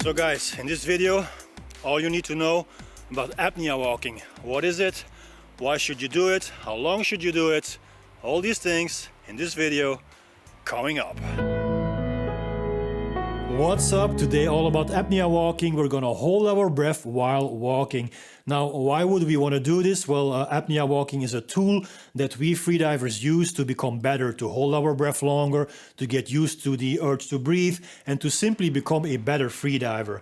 So guys, in this video, all you need to know about apnea walking. What is it? Why should you do it? How long should you do it? All these things in this video coming up. What's up? Today all about apnea walking. We're gonna hold our breath while walking. Now, why would we want to do this? Well, apnea walking is a tool that we freedivers use to become better, to hold our breath longer, to get used to the urge to breathe, and to simply become a better freediver.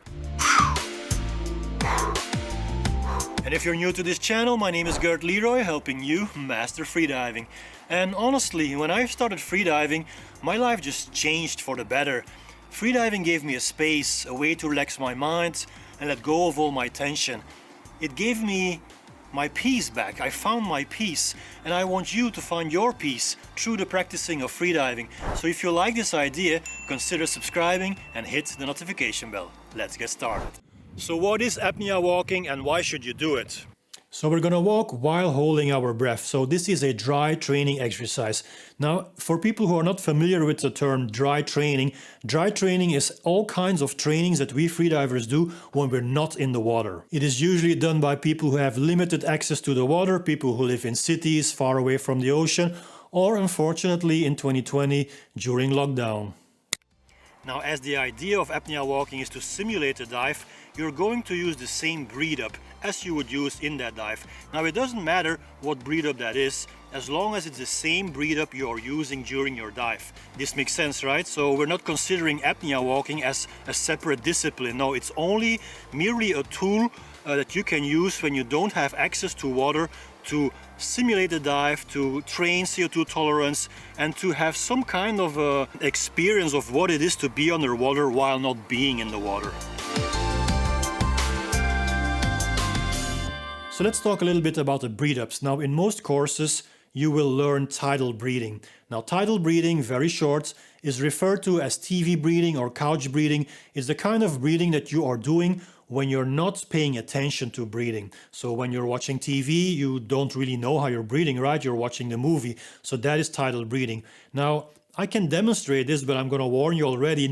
And if you're new to this channel, my name is Gert Leroy, helping you master freediving. And honestly, when I started freediving, my life just changed for the better. Freediving gave me a space, a way to relax my mind and let go of all my tension. It gave me my peace back. I found my peace, and I want you to find your peace through the practicing of freediving. So if you like this idea, consider subscribing and hit the notification bell. Let's get started. So what is apnea walking and why should you do it? So we're gonna walk while holding our breath. So this is a dry training exercise. Now, for people who are not familiar with the term dry training is all kinds of trainings that we freedivers do when we're not in the water. It is usually done by people who have limited access to the water, people who live in cities far away from the ocean, or unfortunately in 2020 during lockdown. Now, as the idea of apnea walking is to simulate a dive, you're going to use the same breathe up as you would use in that dive. Now, it doesn't matter what breathe up that is, as long as it's the same breathe up you're using during your dive. This makes sense, right? So we're not considering apnea walking as a separate discipline. No, it's only merely a tool that you can use when you don't have access to water to simulate a dive, to train CO2 tolerance, and to have some kind of experience of what it is to be underwater while not being in the water. So let's talk a little bit about the breathe ups. Now, in most courses, you will learn tidal breathing. Now, tidal breathing, very short, is referred to as TV breathing or couch breathing. It's the kind of breathing that you are doing when you're not paying attention to breathing. So when you're watching TV, you don't really know how you're breathing, right? You're watching the movie. So that is tidal breathing. Now, I can demonstrate this, but I'm going to warn you already,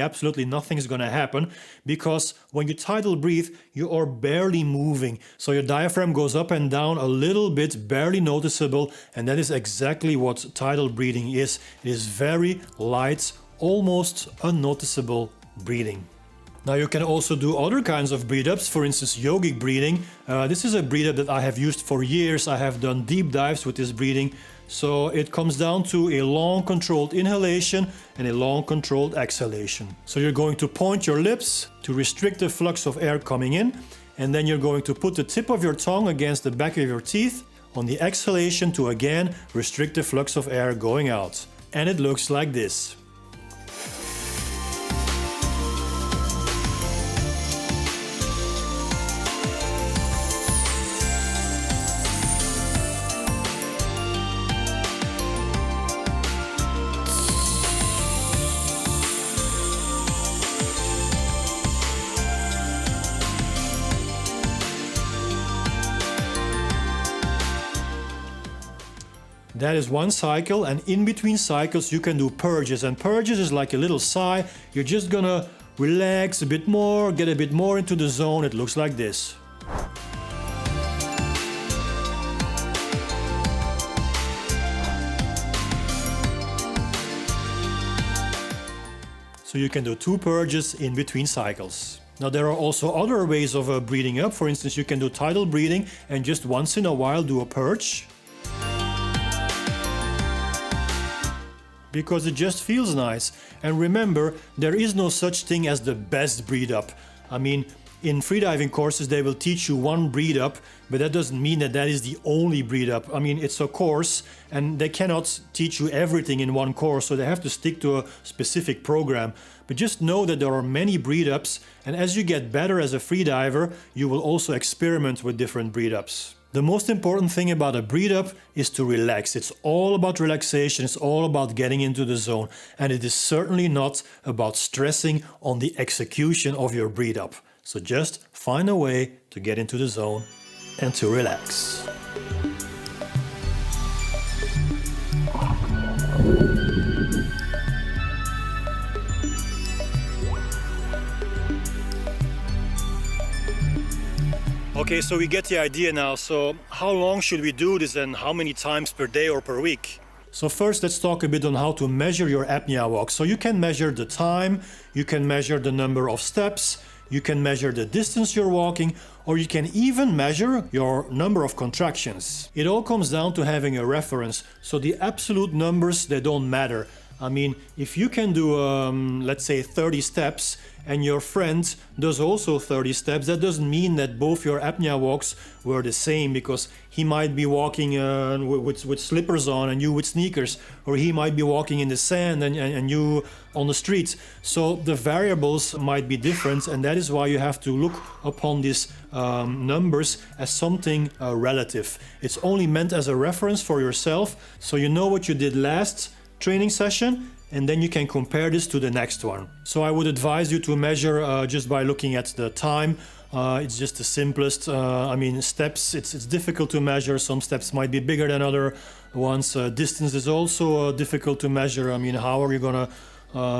absolutely nothing is going to happen, because when you tidal breathe, you are barely moving. So your diaphragm goes up and down a little bit, barely noticeable, and that is exactly what tidal breathing is. It is very light, almost unnoticeable breathing. Now, you can also do other kinds of breathe ups, for instance yogic breathing. This is a breathe up that I have used for years. I have done deep dives with this breathing. So it comes down to a long controlled inhalation and a long controlled exhalation. So you're going to point your lips to restrict the flux of air coming in, and then you're going to put the tip of your tongue against the back of your teeth on the exhalation to again restrict the flux of air going out. And it looks like this. That is one cycle, and in between cycles you can do purges, and purges is like a little sigh. You're just gonna relax a bit more, get a bit more into the zone. It looks like this. So you can do 2 purges in between cycles. Now, there are also other ways of breathing up. For instance, you can do tidal breathing and just once in a while do a purge, because it just feels nice. And remember, there is no such thing as the best breathe up. I mean, in freediving courses they will teach you one breathe up, but that doesn't mean that that is the only breathe up. I mean, it's a course and they cannot teach you everything in one course, so they have to stick to a specific program. But just know that there are many breathe ups, and as you get better as a freediver, you will also experiment with different breathe ups. The most important thing about a breathe up is to relax. It's all about relaxation, it's all about getting into the zone, and it is certainly not about stressing on the execution of your breathe up. So just find a way to get into the zone and to relax. Okay, so we get the idea now. So how long should we do this and how many times per day or per week? So first, let's talk a bit on how to measure your apnea walk. So you can measure the time, you can measure the number of steps, you can measure the distance you're walking, or you can even measure your number of contractions. It all comes down to having a reference. So the absolute numbers, they don't matter. I mean, if you can do, let's say 30 steps and your friend does also 30 steps, that doesn't mean that both your apnea walks were the same, because he might be walking with slippers on and you with sneakers, or he might be walking in the sand and you on the streets. So the variables might be different, and that is why you have to look upon these numbers as something relative. It's only meant as a reference for yourself, so you know what you did last training session, and then you can compare this to the next one. So I would advise you to measure just by looking at the time. It's just the simplest. I mean, steps, it's difficult to measure. Some steps might be bigger than other ones. Distance is also difficult to measure. I mean, how are you gonna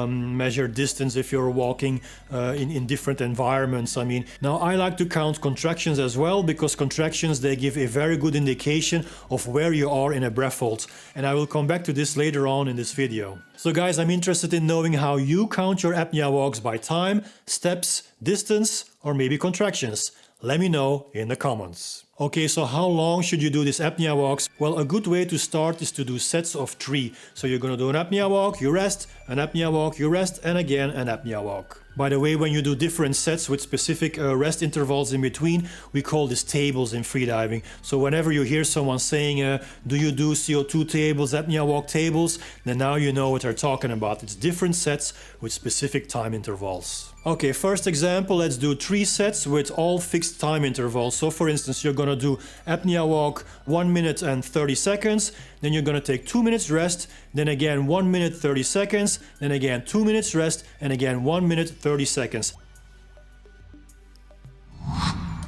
measure distance if you're walking in different environments? I mean, now I like to count contractions as well, because contractions, they give a very good indication of where you are in a breath hold, and I will come back to this later on in this video. So guys, I'm interested in knowing how you count your apnea walks by time, steps, distance, or maybe contractions. Let me know in the comments. Okay, so how long should you do these apnea walks? Well, a good way to start is to do sets of 3. So you're gonna do an apnea walk, you rest, an apnea walk, you rest, and again an apnea walk. By the way, when you do different sets with specific rest intervals in between, we call this tables in freediving. So whenever you hear someone saying, do you do CO2 tables, apnea walk tables, then now you know what they're talking about. It's different sets with specific time intervals. Okay, first example, let's do 3 sets with all fixed time intervals. So for instance, you're gonna do apnea walk 1 minute and 30 seconds, then you're gonna take 2 minutes rest, then again 1 minute 30 seconds, then again 2 minutes rest, and again 1 minute 30 seconds.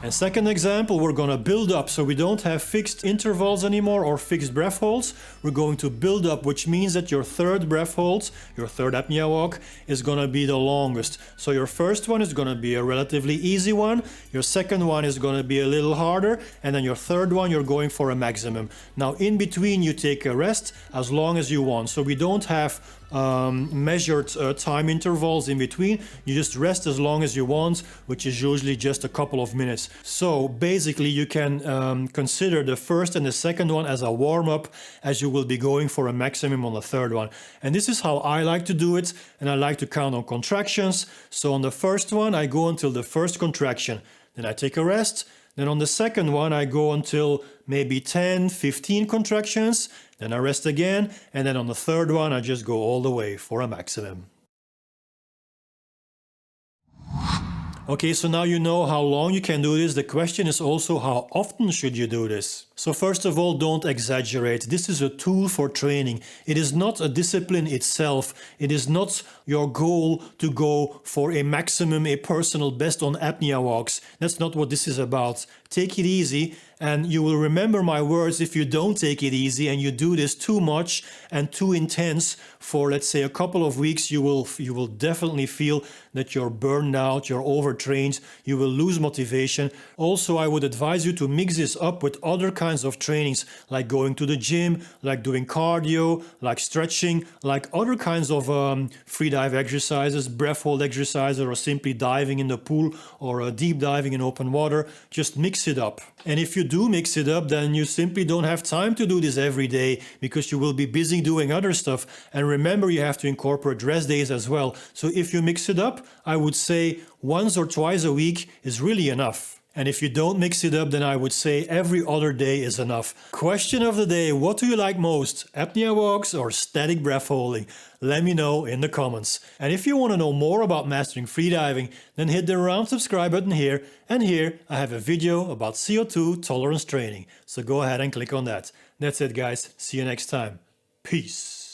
And second example, we're gonna build up, so we don't have fixed intervals anymore or fixed breath holds. We're going to build up, which means that your third breath hold, your third apnea walk, is gonna be the longest. So your first one is gonna be a relatively easy one, your second one is gonna be a little harder, and then your third one, you're going for a maximum. Now in between, you take a rest as long as you want. So we don't have measured time intervals in between. You just rest as long as you want, which is usually just a couple of minutes. So basically you can consider the first and the second one as a warm-up, as you will be going for a maximum on the third one. And this is how I like to do it, and I like to count on contractions. So on the first one, I go until the first contraction, then I take a rest. Then on the second one, I go until maybe 10, 15 contractions, then I rest again, and then on the third one, I just go all the way for a maximum. Okay, so now you know how long you can do this. The question is also, how often should you do this? So first of all, don't exaggerate. This is a tool for training. It is not a discipline itself. It is not your goal to go for a maximum, a personal best on apnea walks. That's not what this is about. Take it easy, and you will remember my words if you don't take it easy and you do this too much and too intense for, let's say, a couple of weeks. You will definitely feel that you're burned out, you're overtrained, you will lose motivation. Also, I would advise you to mix this up with other kinds of trainings, like going to the gym, like doing cardio, like stretching, like other kinds of free dive exercises, breath hold exercises, or simply diving in the pool or deep diving in open water. Just mix it up. And if you do mix it up, then you simply don't have time to do this every day, because you will be busy doing other stuff. And remember, you have to incorporate rest days as well. So if you mix it up, I would say once or twice a week is really enough. And if you don't mix it up, then I would say every other day is enough. Question of the day: what do you like most, apnea walks or static breath holding? Let me know in the comments. And if you want to know more about mastering freediving, then hit the round subscribe button here. And here I have a video about CO2 tolerance training. So go ahead and click on that. That's it, guys. See you next time. Peace.